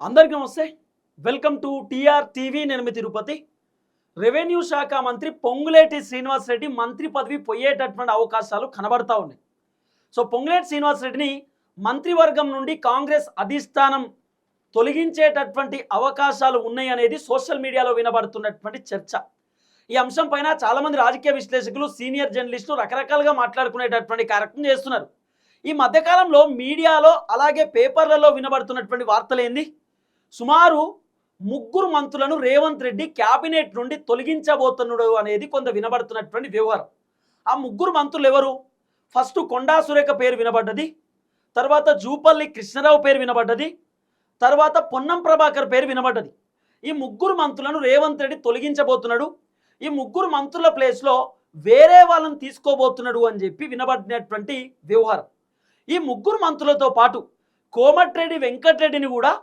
అందరికీ నమస్తే. Welcome to TR TV. నేను మీ తిరుపతి. రెవెన్యూ శాఖ మంత్రి పొంగులేటి శ్రీనివాస్ రెడ్డి మంత్రి పదవి పోయేటటువంటి అవకాశాలు కనబడతా ఉన్నాయి. సో పొంగులేటి శ్రీనివాస్ రెడ్డిని మంత్రివర్గం నుండి కాంగ్రెస్ అధిష్టానం తొలగించేటటువంటి అవకాశాలు ఉన్నాయి అనేది సోషల్ మీడియాలో వినబడుతున్నటువంటి చర్చ. ఈ అంశం పైన చాలామంది రాజకీయ విశ్లేషకులు, సీనియర్ జర్నలిస్టులు రకరకాలుగా మాట్లాడుకునేటటువంటి కార్యక్రమం చేస్తున్నారు. ఈ మధ్యకాలంలో మీడియాలో అలాగే పేపర్లలో వినబడుతున్నటువంటి వార్తలు ఏంది? సుమారు 3 మంత్రులను రేవంత్ రెడ్డి క్యాబినెట్ నుండి తొలగించబోతున్నాడు అనేది కొంత వినబడుతున్నటువంటి వ్యవహారం. ఆ 3 మంత్రులు ఎవరు? ఫస్ట్ కొండా సురేఖ పేరు వినబడ్డది, తర్వాత జూపల్లి కృష్ణారావు పేరు వినబడ్డది, తర్వాత పొన్నం ప్రభాకర్ పేరు వినబడ్డది. ఈ 3 మంత్రులను రేవంత్ రెడ్డి తొలగించబోతున్నాడు. ఈ 3 మంత్రుల ప్లేస్లో వేరే వాళ్ళని తీసుకోబోతున్నాడు అని చెప్పి వినబడినటువంటి వ్యవహారం. ఈ 3 మంత్రులతో పాటు కోమటిరెడ్డి వెంకటరెడ్డిని కూడా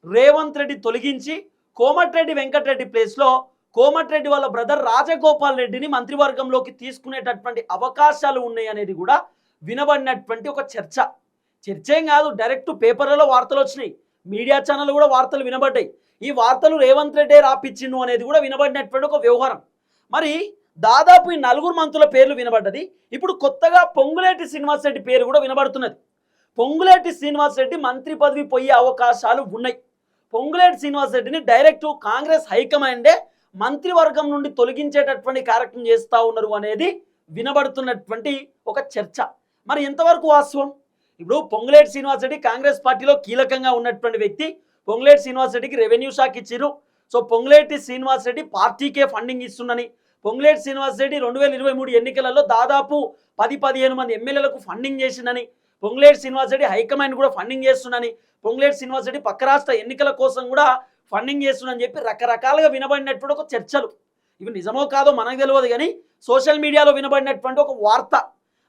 రేవంత్ రెడ్డి తొలగించి కోమటిరెడ్డి వెంకటరెడ్డి ప్లేస్లో కోమటిరెడ్డి వాళ్ళ బ్రదర్ రాజగోపాల్ రెడ్డిని మంత్రివర్గంలోకి తీసుకునేటటువంటి అవకాశాలు ఉన్నాయి అనేది కూడా వినబడినటువంటి ఒక చర్చ. ఏం కాదు, డైరెక్ట్ పేపర్లలో వార్తలు వచ్చినాయి, మీడియా ఛానల్ కూడా వార్తలు వినబడ్డాయి. ఈ వార్తలు రేవంత్ రెడ్డి రాపిచ్చిండు అనేది కూడా వినబడినటువంటి ఒక వ్యవహారం. మరి దాదాపు ఈ 4 మంత్రుల పేర్లు వినబడ్డది. ఇప్పుడు కొత్తగా పొంగులేటి శ్రీనివాస్ రెడ్డి పేరు కూడా వినబడుతున్నది. పొంగులేటి శ్రీనివాస్ రెడ్డి మంత్రి పదవి పోయే అవకాశాలు ఉన్నాయి. పొంగులేటి శ్రీనివాస్ రెడ్డిని డైరెక్ట్ కాంగ్రెస్ హైకమాండే మంత్రివర్గం నుండి తొలగించేటటువంటి కార్యక్రమం చేస్తూ ఉన్నారు అనేది వినబడుతున్నటువంటి ఒక చర్చ. మరి ఎంతవరకు వాస్తవం? ఇప్పుడు పొంగులేటి శ్రీనివాస్ రెడ్డి కాంగ్రెస్ పార్టీలో కీలకంగా ఉన్నటువంటి వ్యక్తి. పొంగులేటి శ్రీనివాస్ రెడ్డికి రెవెన్యూ శాఖ ఇచ్చిరు. సో పొంగులేటి శ్రీనివాస్ రెడ్డి పార్టీకే ఫండింగ్ ఇస్తుందని, పొంగులేటి శ్రీనివాస్ రెడ్డి 2023 ఎన్నికలలో దాదాపు 10-15 మంది ఎమ్మెల్యేలకు ఫండింగ్ చేసిందని, పొంగులేటి శ్రీనివాస్ రెడ్డి హైకమాండ్ కూడా ఫండింగ్ చేస్తుందని, పొంగులేటి శ్రీనివాస్ రెడ్డి పక్క రాష్ట్ర ఎన్నికల కోసం కూడా ఫండింగ్ చేస్తుందని చెప్పి రకరకాలుగా వినబడినటువంటి ఒక చర్చలు. ఇవి నిజమో కాదో మనకు తెలియదు, కానీ సోషల్ మీడియాలో వినబడినటువంటి ఒక వార్త.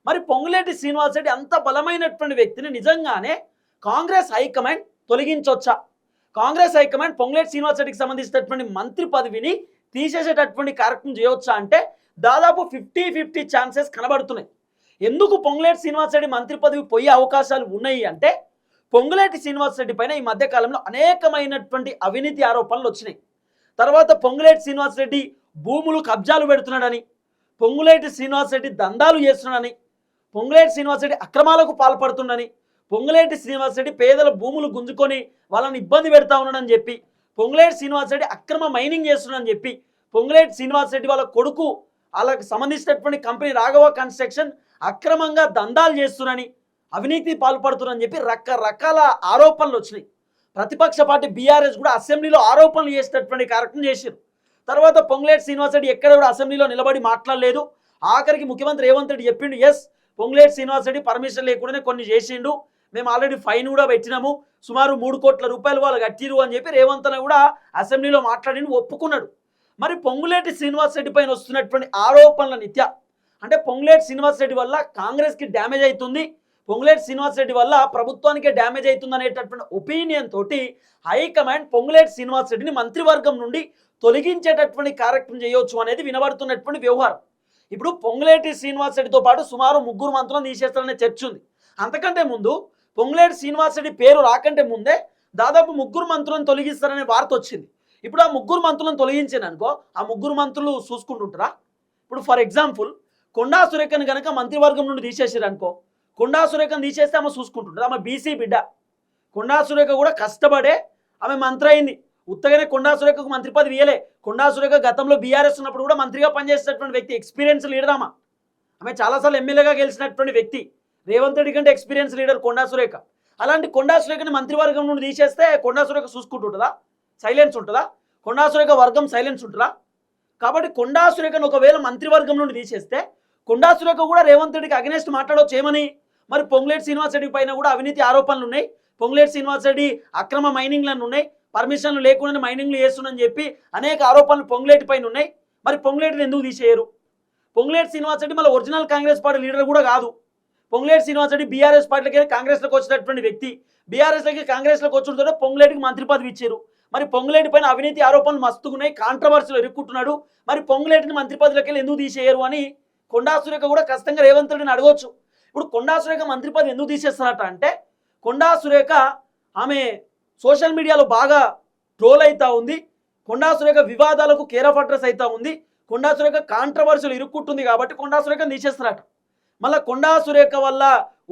మరి పొంగులేటి శ్రీనివాస్ రెడ్డి అంత బలమైనటువంటి వ్యక్తిని నిజంగానే కాంగ్రెస్ హైకమాండ్ తొలగించవచ్చా? కాంగ్రెస్ హైకమాండ్ పొంగులేటి శ్రీనివాస్ రెడ్డికి సంబంధించినటువంటి మంత్రి పదవిని తీసేసేటటువంటి కార్యక్రమం చేయవచ్చా అంటే దాదాపు 50-50 ఛాన్సెస్ కనబడుతున్నాయి. ఎందుకు పొంగులేటి శ్రీనివాస్ రెడ్డి మంత్రి పదవి పోయే అవకాశాలు ఉన్నాయి అంటే, పొంగులేటి శ్రీనివాస్ రెడ్డి పైన ఈ మధ్యకాలంలో అనేకమైనటువంటి అవినీతి ఆరోపణలు వచ్చినాయి. తర్వాత పొంగులేటి శ్రీనివాస్ రెడ్డి భూములు కబ్జాలు పెడుతున్నాడని, పొంగులేటి శ్రీనివాస్ రెడ్డి దందాలు చేస్తున్నాడని, పొంగులేటి శ్రీనివాస్ రెడ్డి అక్రమాలకు పాల్పడుతుండని, పొంగులేటి శ్రీనివాస్ రెడ్డి పేదల భూములు గుంజుకొని వాళ్ళని ఇబ్బంది పెడతా ఉన్నాడని చెప్పి, పొంగులేటి శ్రీనివాస్ రెడ్డి అక్రమ మైనింగ్ చేస్తున్నాడని చెప్పి, పొంగులేటి శ్రీనివాస్ రెడ్డి వాళ్ళ కొడుకు వాళ్ళకి సంబంధించినటువంటి కంపెనీ రాఘవ కన్స్ట్రక్షన్ అక్రమంగా దందాలు చేస్తున్నారని, అవినీతి పాల్పడుతున్నారని చెప్పి రకరకాల ఆరోపణలు వచ్చినాయి. ప్రతిపక్ష పార్టీ బీఆర్ఎస్ కూడా అసెంబ్లీలో ఆరోపణలు చేసేటటువంటి కార్యక్రమం చేశారు. తర్వాత పొంగులేటి శ్రీనివాస్ రెడ్డి ఎక్కడ కూడా అసెంబ్లీలో నిలబడి మాట్లాడలేదు. ఆఖరికి ముఖ్యమంత్రి రేవంత్ రెడ్డి చెప్పిండు, ఎస్ పొంగులేటి శ్రీనివాస్ రెడ్డి పర్మిషన్ లేకుండానే కొన్ని చేసిండు, మేము ఆల్రెడీ ఫైన్ కూడా పెట్టినాము, సుమారు 3 కోట్ల రూపాయలు వాళ్ళు కట్టిరు అని చెప్పి రేవంత్ అన్న కూడా అసెంబ్లీలో మాట్లాడి ఒప్పుకున్నాడు. మరి పొంగులేటి శ్రీనివాస్ రెడ్డి పైన వస్తున్నటువంటి ఆరోపణల నిత్య అంటే పొంగులేటి శ్రీనివాస్ రెడ్డి వల్ల కాంగ్రెస్కి డ్యామేజ్ అవుతుంది, పొంగులేటి శ్రీనివాస్ రెడ్డి వల్ల ప్రభుత్వానికే డ్యామేజ్ అవుతుంది అనేటటువంటి ఒపీనియన్ తోటి హైకమాండ్ పొంగులేటి శ్రీనివాస్ రెడ్డిని మంత్రివర్గం నుండి తొలగించేటటువంటి కార్యక్రమం చేయవచ్చు అనేది వినబడుతున్నటువంటి వ్యవహారం. ఇప్పుడు పొంగులేటి శ్రీనివాస్ రెడ్డితో పాటు సుమారు 3 మంత్రులను తీసేస్తారనే చర్చ ఉంది. అంతకంటే ముందు పొంగులేటి శ్రీనివాస్ రెడ్డి పేరు రాకంటే ముందే దాదాపు 3 మంత్రులను తొలగిస్తారనే వార్త వచ్చింది. ఇప్పుడు ఆ 3 మంత్రులను తొలగించాననుకో, ఆ 3 మంత్రులు చూసుకుంటుంటారా? ఇప్పుడు ఫర్ ఎగ్జాంపుల్ కొండా సురేఖను కనుక మంత్రివర్గం నుండి తీసేసారనుకో, కొండా సురేఖను తీసేస్తే ఆమె చూసుకుంటుంటారు. ఆమె బీసీ బిడ్డ. కొండా సురేఖ కూడా కష్టపడే ఆమె మంత్రి అయింది. ఉత్తగానే కొండా సురేఖకు మంత్రి పదవి ఇయ్యలే. కొండా సురేఖ గతంలో బీఆర్ఎస్ ఉన్నప్పుడు కూడా మంత్రిగా పనిచేసినటువంటి వ్యక్తి, ఎక్స్పీరియన్స్ లీడర్ ఆమె చాలాసార్లు ఎమ్మెల్యేగా గెలిచినటువంటి వ్యక్తి. రేవంత్ రెడ్డి కంటే ఎక్స్పీరియన్స్ లీడర్ కొండా సురేఖ. అలాంటి కొండా సురేఖని మంత్రివర్గం నుండి తీసేస్తే కొండా సురేఖ చూసుకుంటుంటుందా? సైలెన్స్ ఉంటుందా? కొండా సురేఖ వర్గం సైలెన్స్ ఉంటుందా? కాబట్టి కొండా సురేఖను ఒకవేళ మంత్రివర్గం నుండి తీసేస్తే కొండా సురేఖ కూడా రేవంత్ రెడ్డికి అగెనెస్ట్ మాట్లాడవచ్చు ఏమని. మరి పొంగులేటి శ్రీనివాస్ రెడ్డి పైన కూడా అవినీతి ఆరోపణలు ఉన్నాయి, పొంగులేటి శ్రీనివాస్ రెడ్డి అక్రమ మైనింగ్లను ఉన్నాయి, పర్మిషన్లు లేకుండా మైనింగ్లు చేస్తుందని చెప్పి అనేక ఆరోపణలు పొంగులేటి పైన ఉన్నాయి. మరి పొంగులేటిని ఎందుకు తీసేయరు? పొంగులేటి శ్రీనివాస్ రెడ్డి మళ్ళీ ఒరిజినల్ కాంగ్రెస్ పార్టీ లీడర్ కూడా కాదు. పొంగులేటి శ్రీనివాస్ రెడ్డి బీఆర్ఎస్ పార్టీలకి కాంగ్రెస్లోకి వచ్చినటువంటి వ్యక్తి. బీఆర్ఎస్లోకి కాంగ్రెస్లోకి వచ్చిన పొంగులేటికి మంత్రి పదవి ఇచ్చారు. మరి పొంగులేటి పైన అవినీతి ఆరోపణలు మస్తుగున్నాయి, కాంట్రవర్సీలో ఇరుక్కుంటున్నాడు. మరి పొంగులేటిని మంత్రి పదవిలోకి వెళ్ళి ఎందుకు తీసేయరు అని కొండా సురేఖ కూడా ఖచ్చితంగా రేవంత్ రెడ్డిని అడగవచ్చు. ఇప్పుడు కొండా సురేఖ మంత్రి పదవి ఎందుకు తీసేస్తారట అంటే, కొండా సురేఖ ఆమె సోషల్ మీడియాలో బాగా ట్రోల్ అవుతా ఉంది. కొండా సురేఖ వివాదాలకు కేర్ ఆఫ్ అడ్రస్ అవుతా ఉంది. కొండా సురేఖ కాంట్రవర్షియల్ ఇరుక్కుంటుంది కాబట్టి కొండా సురేఖ తీసేస్తారట. మళ్ళీ కొండా సురేఖ వల్ల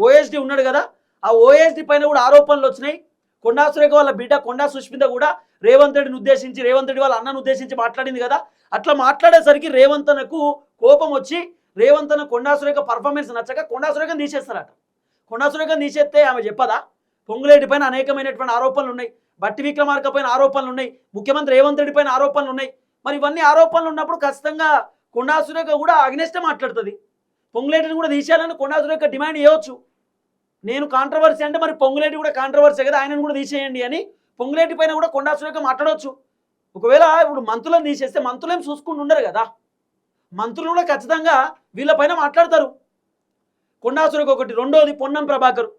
ఓఎస్డి ఉన్నాడు కదా, ఆ ఓఎస్డి పైన కూడా ఆరోపణలు వచ్చినాయి. కొండా సురేఖ వాళ్ళ బిడ్డ కొండా సుష్మిత కూడా రేవంత్ రెడ్డిని ఉద్దేశించి, రేవంత్ రెడ్డి వాళ్ళ అన్నను ఉద్దేశించి మాట్లాడింది కదా. అట్లా మాట్లాడేసరికి రేవంత్ అన్నకు కోపం వచ్చి రేవంత్ అన్న కొండా సురేఖ పర్ఫార్మెన్స్ నచ్చక కొండా సురేఖను తీసేస్తారట. కొండా సురేఖను తీసేస్తే ఆమె చెప్పదా పొంగులేటి పైన అనేకమైనటువంటి ఆరోపణలు ఉన్నాయి, బట్టి విక్రమార్క పైన ఆరోపణలు ఉన్నాయి, ముఖ్యమంత్రి రేవంత్ రెడ్డి పైన ఆరోపణలు ఉన్నాయి. మరి ఇవన్నీ ఆరోపణలు ఉన్నప్పుడు ఖచ్చితంగా కొండా సురేఖ కూడా అగ్నెస్టే మాట్లాడుతుంది. పొంగులేటిని కూడా తీసేయాలని కొండా సురేఖ డిమాండ్ చేయవచ్చు. నేను కాంట్రవర్సీ అంటే మరి పొంగులేటి కూడా కాంట్రవర్సీ కదా, ఆయనను కూడా తీసేయండి అని పొంగులేటి పైన కూడా కొండా సురేఖ మాట్లాడవచ్చు. ఒకవేళ ఇప్పుడు మంత్రులను తీసేస్తే మంత్రులేం చూసుకుంటూ ఉండరు కదా, మంత్రులు కూడా ఖచ్చితంగా వీళ్ళపైన మాట్లాడతారు. కొండా సురేఖ ఒకటి. రెండోది పొన్నం ప్రభాకర్.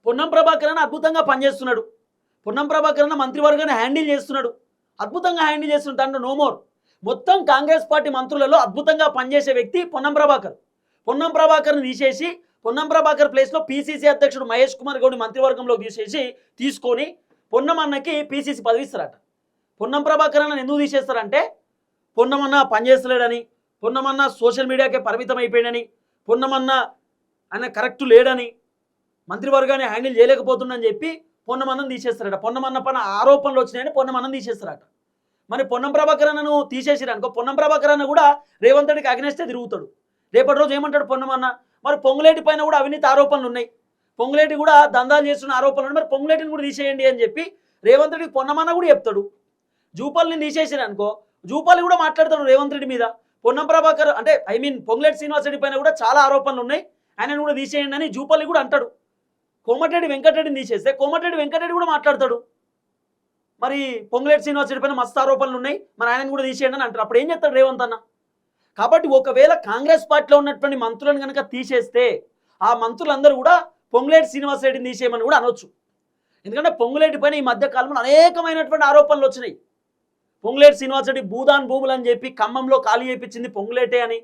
పొన్నం ప్రభాకర్ అన్న అద్భుతంగా పనిచేస్తున్నాడు. పొన్నం ప్రభాకర్ అన్న మంత్రివర్గాన్ని హ్యాండిల్ చేస్తున్నాడు, అద్భుతంగా హ్యాండిల్ చేస్తున్నాడు. దాంట్లో నో మోర్. మొత్తం కాంగ్రెస్ పార్టీ మంత్రులలో అద్భుతంగా పనిచేసే వ్యక్తి పొన్నం ప్రభాకర్. పొన్నం ప్రభాకర్ని తీసేసి పొన్నం ప్రభాకర్ ప్లేస్లో పీసీసీ అధ్యక్షుడు మహేష్ కుమార్ గౌడ్ మంత్రివర్గంలో తీసుకొని పొన్నం అన్నకి పీసీసీ పదవి ఇస్తారట. పొన్నం ప్రభాకర్ అన్న ఎందుకు తీసేస్తారంటే పొన్నమన్న పనిచేస్తలేడని, పొన్నమన్న సోషల్ మీడియాకే పరిమితం అయిపోయాడని, పొన్నమన్న ఆయన కరెక్ట్ లేడని, మంత్రివర్గాన్ని హ్యాండిల్ చేయలేకపోతుందని చెప్పి పొన్నమన్నను తీసేస్తారట. పొన్నమన్న పైన ఆరోపణలు వచ్చినాయని పొన్నమన్నను తీసేస్తారట. మరి పొన్నం ప్రభాకర్ అన్నను తీసేసిరనుకో పొన్నం ప్రభాకర్ అన్న కూడా రేవంత్ రెడ్డికి అగ్నెస్టే తిరుగుతాడు. రేపటి రోజు ఏమంటాడు పొన్నమన్న, మరి పొంగులేటి పైన కూడా అవినీతి ఆరోపణలు ఉన్నాయి, పొంగులేటి కూడా దందాలు చేస్తున్న ఆరోపణలు ఉన్నాయి, మరి పొంగులేటిని కూడా తీసేయండి అని చెప్పి రేవంత్ రెడ్డికి పొన్నమన్న కూడా చెప్తాడు. జూపల్ని తీసేసిరనుకో జూపల్లి కూడా మాట్లాడతాడు రేవంత్ రెడ్డి మీద. పొన్నం ప్రభాకర్ అంటే పొంగులేటి శ్రీనివాస్ రెడ్డి పైన కూడా చాలా ఆరోపణలు ఉన్నాయి, ఆయనను కూడా తీసేయండి అని జూపల్లి కూడా అంటాడు. కోమటిరెడ్డి వెంకటరెడ్డిని తీసేస్తే కోమటిరెడ్డి వెంకటరెడ్డి కూడా మాట్లాడతాడు, మరి పొంగులేటి శ్రీనివాస్ రెడ్డి పైన మస్తు ఆరోపణలు ఉన్నాయి, మరి ఆయనను కూడా తీసేయండి అని అంటారు. అప్పుడు ఏం చేస్తాడు రేవంత్ అన్న? కాబట్టి ఒకవేళ కాంగ్రెస్ పార్టీలో ఉన్నటువంటి మంత్రులను కనుక తీసేస్తే ఆ మంత్రులందరూ కూడా పొంగులేటి శ్రీనివాస్ రెడ్డిని తీసేయమని కూడా అనొచ్చు. ఎందుకంటే పొంగులేటి పైన ఈ మధ్య కాలంలో అనేకమైనటువంటి ఆరోపణలు వచ్చినాయి. పొంగులేటి శ్రీనివాస్ రెడ్డి భూదాన్ భూములు అని చెప్పి ఖమ్మంలో ఖాళీ చేయించింది పొంగులేటే అని,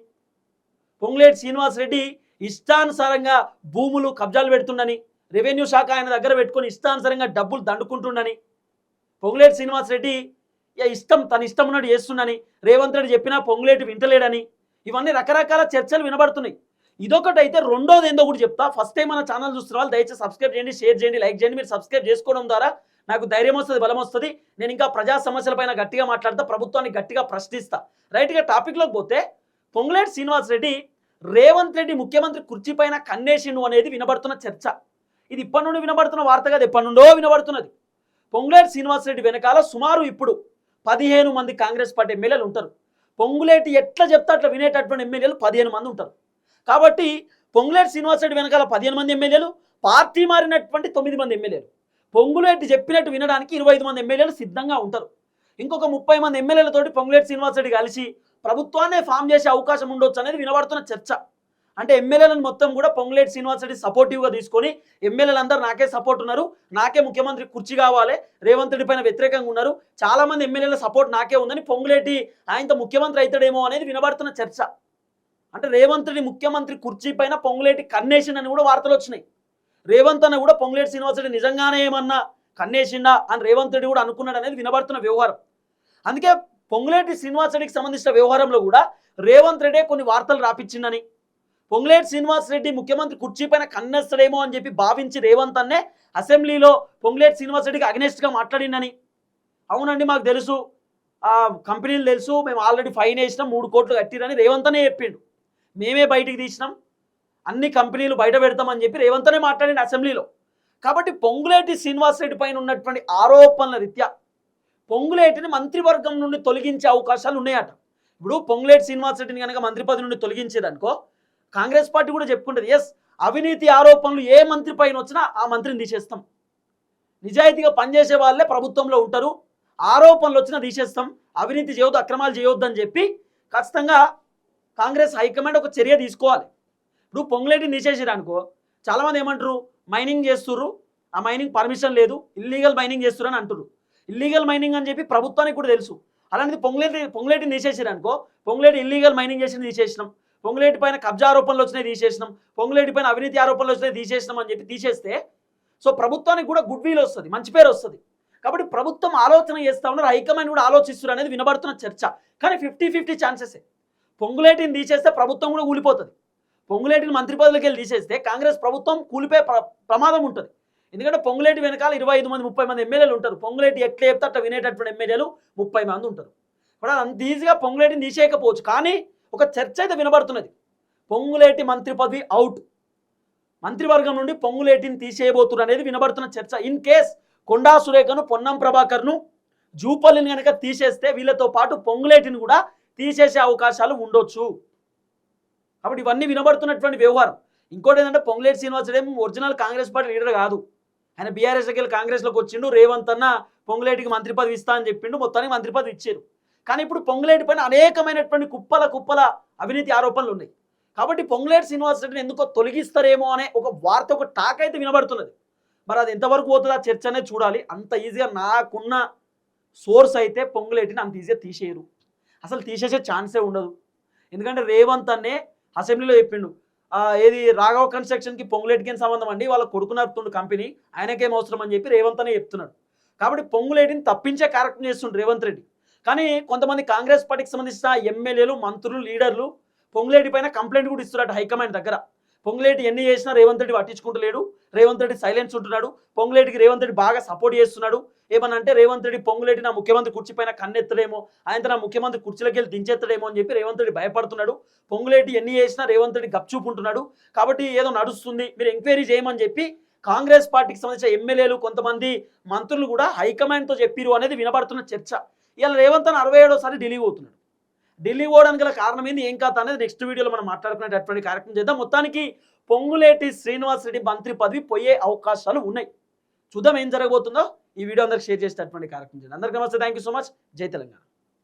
పొంగులేటి శ్రీనివాస్ రెడ్డి ఇష్టానుసారంగా భూములు కబ్జాలు పెడుతుండని, రెవెన్యూ శాఖ ఆయన దగ్గర పెట్టుకొని ఇష్టానుసారంగా డబ్బులు దండుకుంటుండని, పొంగులేటి శ్రీనివాస్ రెడ్డి తన ఇష్టం ఉన్నట్టు చేస్తుండని రేవంత్ రెడ్డి చెప్పినా పొంగులేటి వింటలేడని, ఇవన్నీ రకరకాల చర్చలు వినబడుతున్నాయి. ఇదొకటి అయితే రెండోది ఏందో కూడా చెప్తా. ఫస్ట్ టైం మన ఛానల్ చూస్తున్న వాళ్ళు దయచేసి సబ్స్క్రైబ్ చేయండి, షేర్ చేయండి, లైక్ చేయండి. మీరు సబ్స్క్రైబ్ చేసుకోవడం ద్వారా నాకు ధైర్యం వస్తుంది, బలం వస్తుంది. నేను ఇంకా ప్రజా సమస్యలపైన గట్టిగా మాట్లాడతా, ప్రభుత్వాన్ని గట్టిగా ప్రశ్నిస్తా. రైట్గా టాపిక్లోకి పోతే పొంగులేటి శ్రీనివాస్ రెడ్డి రేవంత్ రెడ్డి ముఖ్యమంత్రి కుర్చీ పైన కన్నేసిండు అనేది వినబడుతున్న చర్చ. ఇది ఇప్పటి నుండి వినబడుతున్న వార్త కాదు, ఎప్పటి నుండో వినబడుతున్నది. పొంగులేటి శ్రీనివాస్ రెడ్డి వెనకాల సుమారు ఇప్పుడు 15 మంది కాంగ్రెస్ పార్టీ ఎమ్మెల్యేలు ఉంటారు. పొంగులేటి ఎట్లా చెప్తే అట్లా వినేటటువంటి ఎమ్మెల్యేలు 15 మంది ఉంటారు. కాబట్టి పొంగులేటి శ్రీనివాస్ రెడ్డి వెనకాల 15 మంది ఎమ్మెల్యేలు, పార్టీ మారినటువంటి 9 మంది ఎమ్మెల్యేలు, పొంగులేటి చెప్పినట్టు వినడానికి 25 మంది ఎమ్మెల్యేలు సిద్ధంగా ఉంటారు. ఇంకొక 30 మంది ఎమ్మెల్యేలతోటి పొంగులేటి శ్రీనివాస్ రెడ్డి కలిసి ప్రభుత్వాన్ని ఫామ్ చేసే అవకాశం ఉండొచ్చు అనేది వినబడుతున్న చర్చ. అంటే ఎమ్మెల్యేలను మొత్తం కూడా పొంగులేటి శ్రీనివాస్ రెడ్డి సపోర్టివ్గా తీసుకొని ఎమ్మెల్యేలందరూ నాకే సపోర్ట్ ఉన్నారు, నాకే ముఖ్యమంత్రి కుర్చీ కావాలి, రేవంత్ రెడ్డి పైన వ్యతిరేకంగా ఉన్నారు, చాలామంది ఎమ్మెల్యేల సపోర్ట్ నాకే ఉందని పొంగులేటి ఆయనతో ముఖ్యమంత్రి అవుతాడేమో అనేది వినబడుతున్న చర్చ. అంటే రేవంత్ రెడ్డి ముఖ్యమంత్రి కుర్చీ పైన పొంగులేటి కన్నేషన్ అని కూడా వార్తలు వచ్చినాయి. రేవంత్ అన్న కూడా పొంగులేటి శ్రీనివాస్ రెడ్డి నిజంగానే ఏమన్నా కన్నేసిండా అని రేవంత్ రెడ్డి కూడా అనుకున్నాడు అనేది వినబడుతున్న వ్యవహారం. అందుకే పొంగులేటి శ్రీనివాస్ రెడ్డికి సంబంధించిన వ్యవహారంలో కూడా రేవంత్ రెడ్డి కొన్ని వార్తలు రాపించిందని, పొంగులేటి శ్రీనివాస్ రెడ్డి ముఖ్యమంత్రి కుర్చీ పైన కన్నేస్తాడేమో అని చెప్పి భావించి రేవంత్ అన్నే అసెంబ్లీలో పొంగులేటి శ్రీనివాస్ రెడ్డికి అగెనెస్ట్గా మాట్లాడిందని. అవునండి మాకు తెలుసు, కంపెనీలు తెలుసు, మేము ఆల్రెడీ ఫైన్ వేసినాం, 3 కోట్లు కట్టిరని రేవంత్ అనే చెప్పిండు. మేమే బయటికి తీసినాం, అన్ని కంపెనీలు బయట పెడతామని చెప్పి రేవంత్ అనే మాట్లాడిండు అసెంబ్లీలో. కాబట్టి పొంగులేటి శ్రీనివాస్ రెడ్డి పైన ఉన్నటువంటి ఆరోపణల రీత్యా పొంగులేటిని మంత్రివర్గం నుండి తొలగించే అవకాశాలు ఉన్నాయట. ఇప్పుడు పొంగులేటి శ్రీనివాస్ రెడ్డిని కనుక మంత్రి పదవి నుండి తొలగించేదనుకో కాంగ్రెస్ పార్టీ కూడా చెప్పుకుంటుంది, ఎస్ అవినీతి ఆరోపణలు ఏ మంత్రి పైన వచ్చినా ఆ మంత్రిని తీసేస్తాం, నిజాయితీగా పనిచేసే వాళ్ళే ప్రభుత్వంలో ఉంటారు, ఆరోపణలు వచ్చినా తీసేస్తాం, అవినీతి చేయొద్దు, అక్రమాలు చేయొద్దు అని చెప్పి ఖచ్చితంగా కాంగ్రెస్ హైకమాండ్ ఒక చర్య తీసుకోవాలి. ఇప్పుడు పొంగులేటిని తీసేసిరనుకో చాలామంది ఏమంటారు, మైనింగ్ చేస్తుర్రు, ఆ మైనింగ్ పర్మిషన్ లేదు, ఇల్లీగల్ మైనింగ్ చేస్తుర్రు అని అంటున్నారు. ఇల్లీగల్ మైనింగ్ అని చెప్పి ప్రభుత్వానికి కూడా తెలుసు. అలాంటిది పొంగులేటిని తీసేసిరనుకో, పొంగులేటి ఇల్లీగల్ మైనింగ్ చేసి తీసేసినాం, పొంగులేటి పైన కబ్జా ఆరోపణలు వచ్చినాయి తీసేసినాం, పొంగులేటి పైన అవినీతి ఆరోపణలు వచ్చినాయి తీసేసినాం అని చెప్పి తీసేస్తే సో ప్రభుత్వానికి కూడా గుడ్ విల్ వస్తుంది, మంచి పేరు వస్తుంది. కాబట్టి ప్రభుత్వం ఆలోచన చేస్తూ ఉన్నారు, హైకమాండ్ కూడా ఆలోచిస్తున్నారు అనేది వినబడుతున్న చర్చ. కానీ 50-50 ఛాన్సెసే. పొంగులేటిని తీసేస్తే ప్రభుత్వం కూడా కూలిపోతుంది. పొంగులేటిని మంత్రి పదవికి వెళ్ళి తీసేస్తే కాంగ్రెస్ ప్రభుత్వం కూలిపోయే ప్రమాదం ఉంటుంది. ఎందుకంటే పొంగులేటి వెనకాల 25 మంది 30 మంది ఎమ్మెల్యేలు ఉంటారు. పొంగులేటి ఎట్లా చెప్తే అట్లా వినేటటువంటి ఎమ్మెల్యేలు 30 మంది ఉంటారు. ఇప్పుడు అంత ఈజీగా పొంగులేటిని తీసేయకపోవచ్చు. కానీ ఒక చర్చ అయితే వినబడుతున్నది, పొంగులేటి మంత్రి పదవి అవుట్, మంత్రివర్గం నుండి పొంగులేటిని తీసేయబోతున్నారు అనేది వినబడుతున్న చర్చ. ఇన్ కేస్ కొండా సురేఖను, పొన్నం ప్రభాకర్ను, జూపల్లిని కనుక తీసేస్తే వీళ్ళతో పాటు పొంగులేటిని కూడా తీసేసే అవకాశాలు ఉండొచ్చు. కాబట్టి ఇవన్నీ వినబడుతున్నటువంటి వ్యవహారం. ఇంకోటి ఏంటంటే పొంగులేటి శ్రీనివాసరెడ్డి ఏమో ఒరిజినల్ కాంగ్రెస్ పార్టీ లీడర్ కాదు. ఆయన బీఆర్ఎస్కి వెళ్ళి కాంగ్రెస్లోకి వచ్చిండు. రేవంత్ అన్న పొంగులేటికి మంత్రి పదవి ఇస్తా అని చెప్పిండు, మొత్తానికి మంత్రి పదవి ఇచ్చారు. కానీ ఇప్పుడు పొంగులేటి పైన అనేకమైనటువంటి కుప్పల అవినీతి ఆరోపణలు ఉన్నాయి. కాబట్టి పొంగులేటి శ్రీనివాసరెడ్డిని ఎందుకో తొలగిస్తారేమో అనే ఒక వార్త, ఒక టాక్ అయితే వినబడుతున్నది. మరి అది ఎంతవరకు పోతుందో ఆ చర్చ అనేది చూడాలి. అంత ఈజీగా నాకున్న సోర్స్ అయితే పొంగులేటిని అంత ఈజీగా తీసేయరు, అసలు తీసేసే ఛాన్సే ఉండదు. ఎందుకంటే రేవంత్ అన్నే అసెంబ్లీలో చెప్పిండు, ఏది రాఘవ కన్స్ట్రక్షన్కి పొంగులేటికి ఏం సంబంధం అండి, వాళ్ళ కొడుకు నడుపుతుండు కంపెనీ, ఆయనకేం అవసరం అని చెప్పి రేవంత్ అనే చెప్తున్నాడు. కాబట్టి పొంగులేటిని తప్పించే కార్యక్రమం చేస్తుండ్రు రేవంత్ రెడ్డి. కానీ కొంతమంది కాంగ్రెస్ పార్టీకి సంబంధించిన ఎమ్మెల్యేలు, మంత్రులు, లీడర్లు పొంగులేటి పైన కంప్లైంట్ కూడా ఇస్తున్నట్టు హైకమాండ్ దగ్గర. పొంగులేటి ఎన్ని చేసినా రేవంత్ రెడ్డి పట్టించుకుంటలేడు, రేవంత్ రెడ్డి సైలెన్స్ ఉంటున్నాడు, పొంగులేటికి రేవంత్ రెడ్డి బాగా సపోర్ట్ చేస్తున్నాడు. ఏమన్నా అంటే రేవంత్ రెడ్డి పొంగులేటి నా ముఖ్యమంత్రి కుర్చీ పైన కన్నెత్తడేమో, ఆయన నా ముఖ్యమంత్రి కుర్చీలోకి వెళ్ళి దించేత్తడేమో అని చెప్పి రేవంత్ రెడ్డి భయపడుతున్నాడు. పొంగులేటి ఎన్ని చేసినా రేవంత్ రెడ్డి గప్చూపుంటున్నాడు. కాబట్టి ఏదో నడుస్తుంది, మీరు ఎంక్వైరీ చేయమని చెప్పి కాంగ్రెస్ పార్టీకి సంబంధించిన ఎమ్మెల్యేలు, కొంతమంది మంత్రులు కూడా హైకమాండ్తో చెప్పిరు అనేది వినబడుతున్న చర్చ. ఇలా రేవంత్ అని 67వ ఢిల్లీ పోతున్నాడు. ఢిల్లీ పోవడానికి గల కారణం ఏంది, ఏం కాదు అనేది నెక్స్ట్ వీడియోలో మనం మాట్లాడుకునేటటువంటి కార్యక్రమం చేద్దాం. మొత్తానికి పొంగులేటి శ్రీనివాసరెడ్డి మంత్రి పదవి పోయే అవకాశాలు ఉన్నాయి. చూద్దాం ఏం జరగబోతుందో. ఈ వీడియో అందరికి షేర్ చేసేటటువంటి కార్యక్రమం చేద్దాం. అందరికీ నమస్తే, థ్యాంక్ యూ సో మచ్. జై తెలంగాణ.